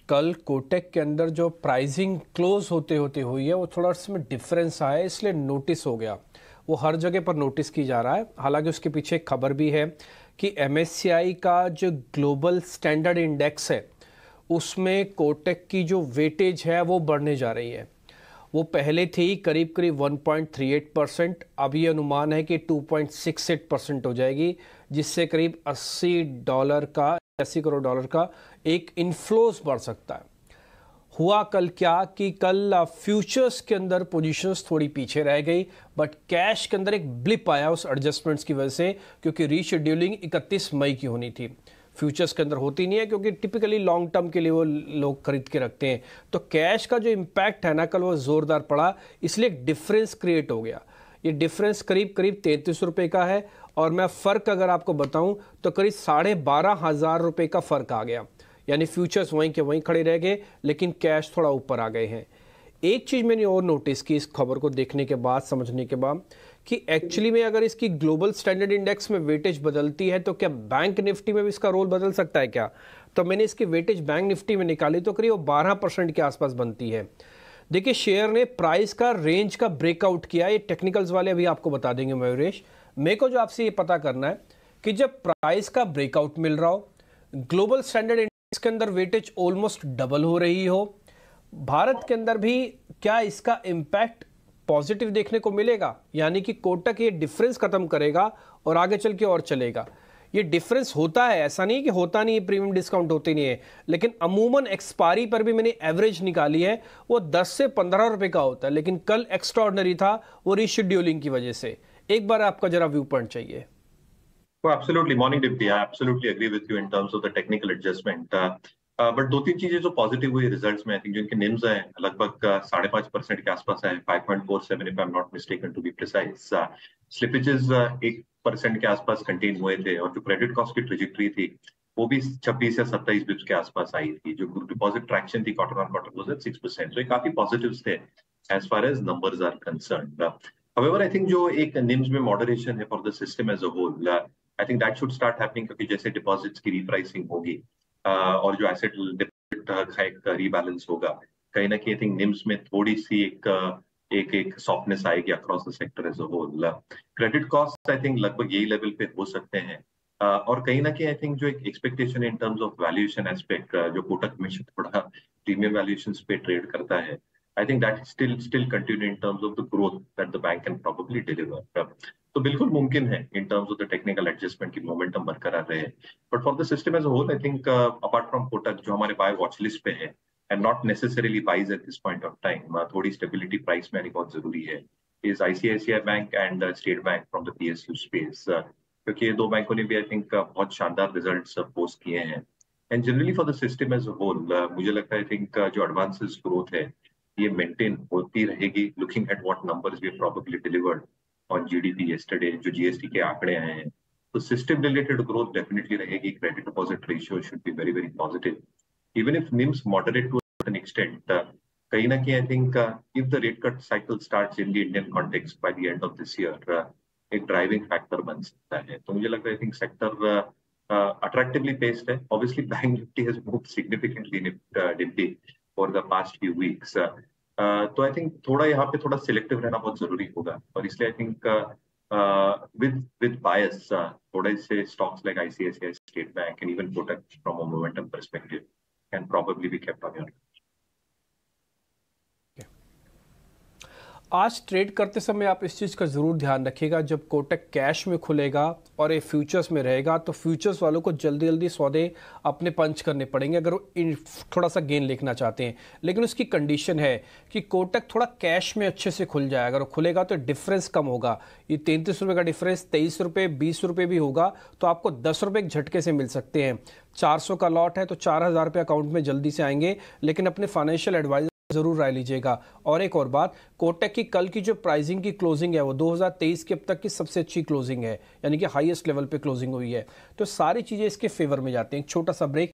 कल कोटक के अंदर जो प्राइसिंग क्लोज होते होते हुई है वो थोड़ा इसमें डिफरेंस आया है, इसलिए नोटिस हो गया। वो हर जगह पर नोटिस की जा रहा है। हालांकि उसके पीछे एक खबर भी है कि MSCI का जो ग्लोबल स्टैंडर्ड इंडेक्स है उसमें कोटक की जो वेटेज है वो बढ़ने जा रही है। वो पहले थी करीब करीब 1.38%, अब ये अनुमान है कि 2.68% हो जाएगी, जिससे करीब $80 करोड़ डॉलर का एक इन्फ्लोस बढ़ सकता है। हुआ कल क्या कि कल फ्यूचर्स के अंदर पोजीशंस थोड़ी पीछे रह गई, बट कैश के अंदर एक ब्लिप आया उस एडजस्टमेंट्स की वजह से, क्योंकि रीशेड्यूलिंग 31 मई की होनी थी। फ्यूचर्स के अंदर होती नहीं है क्योंकि टिपिकली लॉन्ग टर्म के लिए वो लोग खरीद के रखते हैं। तो कैश का जो इम्पैक्ट है ना कल वो ज़ोरदार पड़ा, इसलिए एक डिफरेंस क्रिएट हो गया। ये डिफरेंस करीब करीब 33 रुपये का है, और मैं फ़र्क अगर आपको बताऊं तो करीब 12,500 रुपये का फ़र्क आ गया। यानी फ्यूचर्स वहीं के वहीं खड़े रह गए, लेकिन कैश थोड़ा ऊपर आ गए हैं। एक चीज़ मैंने और नोटिस की इस खबर को देखने के बाद, समझने के बाद, कि एक्चुअली में अगर इसकी ग्लोबल स्टैंडर्ड इंडेक्स में वेटेज बदलती है तो क्या बैंक निफ्टी में भी इसका रोल बदल सकता है क्या? तो मैंने इसकी वेटेज बैंक निफ्टी में निकाली तो करीब 12% के आसपास बनती है। देखिए, शेयर ने प्राइस का रेंज का ब्रेकआउट किया। ये टेक्निकल्स वाले अभी आपको बता देंगे मयूरेश। मेरे को जो आपसे ये पता करना है कि जब प्राइस का ब्रेकआउट मिल रहा हो, ग्लोबल स्टैंडर्ड इंडेक्स के अंदर वेटेज ऑलमोस्ट डबल हो रही हो, भारत के अंदर भी क्या इसका इम्पैक्ट पॉजिटिव देखने को मिलेगा? यानी कि कोटक ये डिफरेंस खत्म करेगा और आगे चल के और चलेगा। ये डिफरेंस होता है, ऐसा नहीं कि होता नहीं है, प्रीमियम डिस्काउंट होते नहीं है, लेकिन अमूमन एक्सपायरी पर भी मैंने एवरेज निकाली है, वो 10 से 15 रुपए का होता है, लेकिन कल एक्स्ट्राऑर्डिनरी था वो रीशेड्यूलिंग की वजह से। एक बार आपका जरा व्यू पॉइंट चाहिए। Absolutely. Morning, Dipti. I absolutely agree with you in terms of the technical adjustment. But दो तीन चीजें जो पॉजिटिव हुई रिजल्ट्स में, आई थिंक जो इनके निम्स है लगभग 5.5% के आसपास है, 5.47 if I am not mistaken to be precise. Slippages 1% के आसपास कंटेन हुए थे, और जो क्रेडिट कॉस्ट की ट्रेजेक्टरी थी वो भी 26 या 27 बिप्स के आसपास आई थी। जो डिपॉजिट ट्रैक्शन थी quarter on quarter was at 6%, तो ये काफी पॉजिटिव्स थे as far as numbers are concerned. However, I think जो एक निम्स में मॉडरेशन है for the system as a whole, I think that should start happening, क्योंकि जैसे डिपॉजिट्स की रीप्राइसिंग होगी और जो एसेट डिपॉजिट का एक रीबैलेंस होगा, कहीं ना कहीं आई थिंक निम्स में थोड़ी सी एक सॉफ्टनेस आएगी across the sector as a whole. Credit cost I think लगभग यही लेवल पे हो सकते हैं, और कहीं ना कहीं आई थिंक जो एक expectation in terms of valuation aspect, जो कोटक हमेशा थोड़ा प्रीमियम वैल्यूएशंस पे ट्रेड करता है, I think that still continue in terms of the growth that the bank can probably deliver. तो बिल्कुल मुमकिन है in terms of the technical adjustment की मोमेंटम बरकरार रहे, but for the system as a whole, I think apart from Kotak जो हमारे buy watch list पे है and not necessarily buys at this point of time, थोड़ी stability price में आनी बहुत जरूरी है, is ICICI Bank and State Bank from the PSU space, क्योंकि ये दो बैंकों ने भी I think बहुत शानदार रिजल्ट्स पोस्ट किए हैं, and generally for the system as a whole, मुझे लगता है I think जो advances growth है ये मेंटेन होती रहेगी। Looking at what numbers we probably delivered on GDP yesterday, जो जीएसटी के आंकड़े आए हैं, तो सिस्टम रिलेटेड ग्रोथ डेफिनेटली रहेगी। Credit deposit ratio should be very very positive, even if NIMs moderate to an extent. कहीं ना कहीं I think if the rate cut cycle starts in the Indian context by the end of this year, एक driving factor बन सकता है। तो मुझे लगता है I think sector attractively paced है। Obviously, Bank Nifty has moved significantly Nifty for the past few weeks. तो आई थिंक थोड़ा यहाँ पे थोड़ा सिलेक्टिव रहना बहुत जरूरी होगा, और इसलिए आई थिंक with bias, थोड़े से stocks like ICICI, State Bank, and even Kotak from a momentum perspective can probably be kept on your. आज ट्रेड करते समय आप इस चीज़ का ज़रूर ध्यान रखिएगा, जब कोटक कैश में खुलेगा और ये फ्यूचर्स में रहेगा तो फ्यूचर्स वालों को जल्दी जल्दी सौदे अपने पंच करने पड़ेंगे अगर वो थोड़ा सा गेन लिखना चाहते हैं। लेकिन उसकी कंडीशन है कि कोटक थोड़ा कैश में अच्छे से खुल जाए। अगर वो खुलेगा तो डिफरेंस कम होगा। ये 33 रुपये का डिफरेंस 23 रुपये 20 रुपये भी होगा तो आपको 10 रुपये झटके से मिल सकते हैं। 400 का लॉट है तो 4,000 रुपये अकाउंट में जल्दी से आएंगे, लेकिन अपने फाइनेंशियल एडवाइजर जरूर राय लीजिएगा। और एक और बात, कोटक की कल की जो प्राइसिंग की क्लोजिंग है वो 2023 के अब तक की सबसे अच्छी क्लोजिंग है, यानी कि हाईएस्ट लेवल पे क्लोजिंग हुई है। तो सारी चीजें इसके फेवर में जाती हैं। एक छोटा सा ब्रेक।